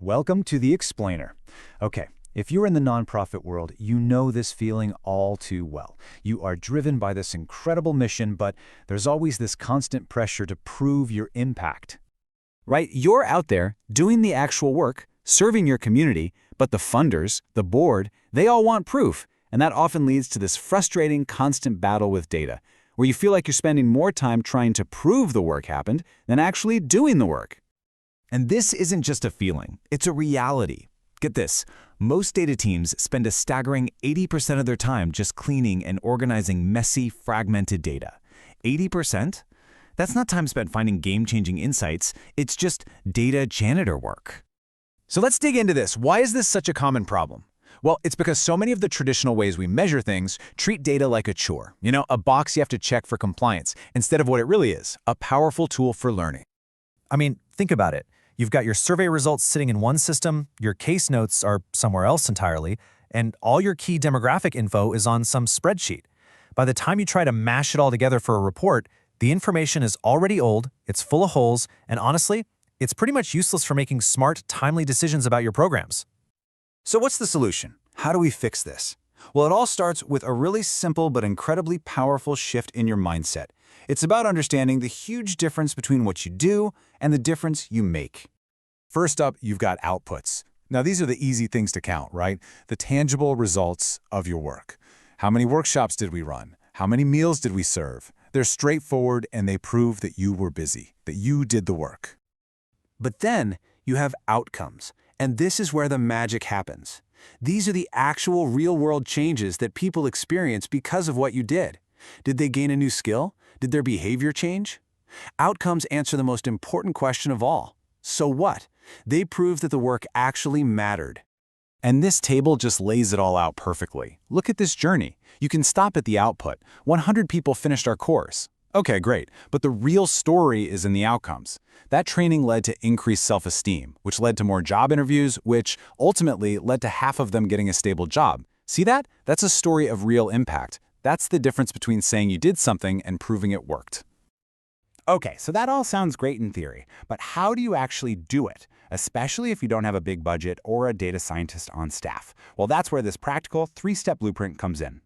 Welcome to The Explainer. Okay, if you're in the nonprofit world, you know this feeling all too well. You are driven by this incredible mission, but there's always this constant pressure to prove your impact. Right? You're out there doing the actual work, serving your community, but the funders, the board, they all want proof, and that often leads to this frustrating, constant battle with data, where you feel like you're spending more time trying to prove the work happened than actually doing the work. And this isn't just a feeling, it's a reality. Get this, most data teams spend a staggering 80% of their time just cleaning and organizing messy, fragmented data. 80%? That's not time spent finding game-changing insights, it's just data janitor work. So let's dig into this. Why is this such a common problem? Well, it's because so many of the traditional ways we measure things treat data like a chore. You know, a box you have to check for compliance, instead of what it really is, a powerful tool for learning. I mean, think about it. You've got your survey results sitting in one system, your case notes are somewhere else entirely, and all your key demographic info is on some spreadsheet. By the time you try to mash it all together for a report, the information is already old, it's full of holes, and honestly, it's pretty much useless for making smart, timely decisions about your programs. So what's the solution? How do we fix this? Well, it all starts with a really simple but incredibly powerful shift in your mindset. It's about understanding the huge difference between what you do and the difference you make. First up, you've got outputs. Now, these are the easy things to count, right? The tangible results of your work. How many workshops did we run? How many meals did we serve? They're straightforward and they prove that you were busy, that you did the work. But then you have outcomes, and this is where the magic happens. These are the actual real-world changes that people experience because of what you did. Did they gain a new skill? Did their behavior change? Outcomes answer the most important question of all. So what? They prove that the work actually mattered. And this table just lays it all out perfectly. Look at this journey. You can stop at the output. 100 people finished our course. Okay, great. But the real story is in the outcomes. That training led to increased self-esteem, which led to more job interviews, which ultimately led to half of them getting a stable job. See that? That's a story of real impact. That's the difference between saying you did something and proving it worked. Okay, so that all sounds great in theory, but how do you actually do it? Especially if you don't have a big budget or a data scientist on staff. Well, that's where this practical 3-step blueprint comes in.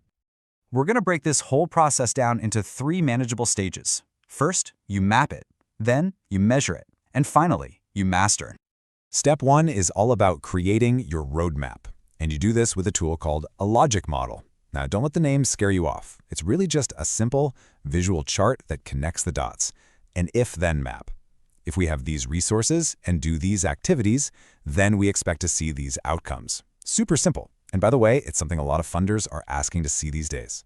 We're going to break this whole process down into 3 manageable stages. First, you map it. Then, you measure it. And finally, you master. Step 1 is all about creating your roadmap. And you do this with a tool called a logic model. Now, don't let the name scare you off. It's really just a simple visual chart that connects the dots. An if-then map. If we have these resources and do these activities, then we expect to see these outcomes. Super simple. And by the way, it's something a lot of funders are asking to see these days.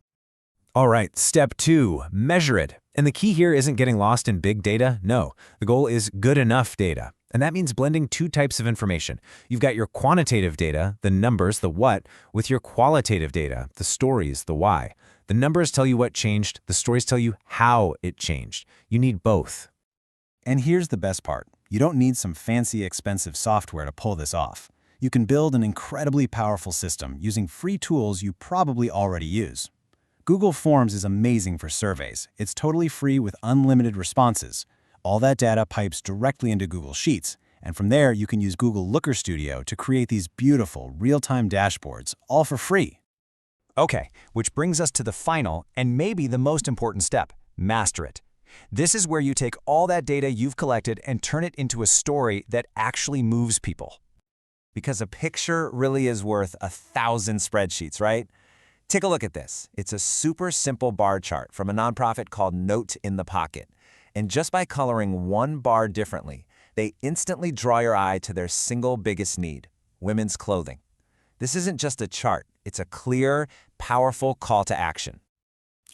All right, step 2, measure it. And the key here isn't getting lost in big data. No, the goal is good enough data. And that means blending 2 types of information. You've got your quantitative data, the numbers, the what, with your qualitative data, the stories, the why. The numbers tell you what changed, the stories tell you how it changed. You need both. And here's the best part. You don't need some fancy, expensive software to pull this off. You can build an incredibly powerful system using free tools you probably already use. Google Forms is amazing for surveys. It's totally free with unlimited responses. All that data pipes directly into Google Sheets, and from there you can use Google Looker Studio to create these beautiful real-time dashboards, all for free. Okay, which brings us to the final and maybe the most important step, master it. This is where you take all that data you've collected and turn it into a story that actually moves people. Because a picture really is worth 1,000 spreadsheets, right? Take a look at this. It's a super simple bar chart from a nonprofit called Note in the Pocket. And just by coloring one bar differently, they instantly draw your eye to their single biggest need, women's clothing. This isn't just a chart, it's a clear, powerful call to action.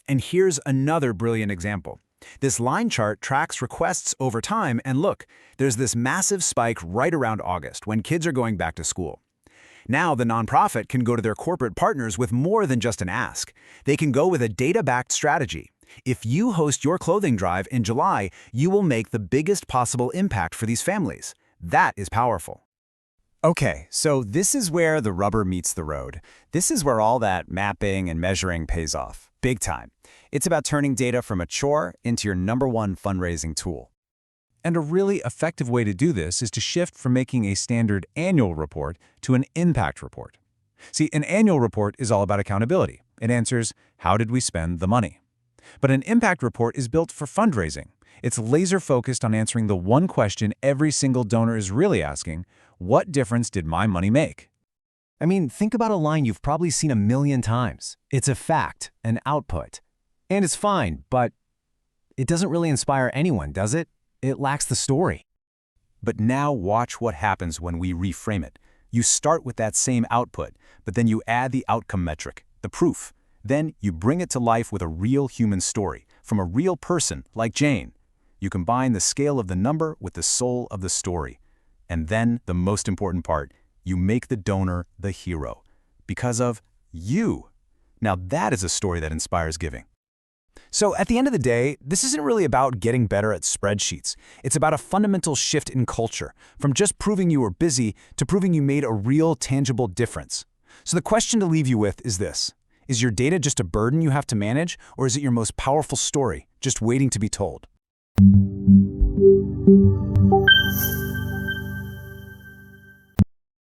And here's another brilliant example. This line chart tracks requests over time, and look, there's this massive spike right around August when kids are going back to school. Now the nonprofit can go to their corporate partners with more than just an ask. They can go with a data-backed strategy. If you host your clothing drive in July, you will make the biggest possible impact for these families. That is powerful. Okay, so this is where the rubber meets the road. This is where all that mapping and measuring pays off, big time. It's about turning data from a chore into your #1 fundraising tool. And a really effective way to do this is to shift from making a standard annual report to an impact report. See, an annual report is all about accountability. It answers, how did we spend the money? But an impact report is built for fundraising. It's laser-focused on answering the one question every single donor is really asking: what difference did my money make? I mean, think about a line you've probably seen a million times. It's a fact, an output. And it's fine, but it doesn't really inspire anyone, does it? It lacks the story. But now watch what happens when we reframe it. You start with that same output, but then you add the outcome metric, the proof. Then you bring it to life with a real human story, from a real person like Jane. You combine the scale of the number with the soul of the story. And then, the most important part, you make the donor the hero. Because of you. Now that is a story that inspires giving. So at the end of the day, this isn't really about getting better at spreadsheets. It's about a fundamental shift in culture, from just proving you were busy to proving you made a real, tangible difference. So the question to leave you with is this: is your data just a burden you have to manage, or is it your most powerful story, just waiting to be told?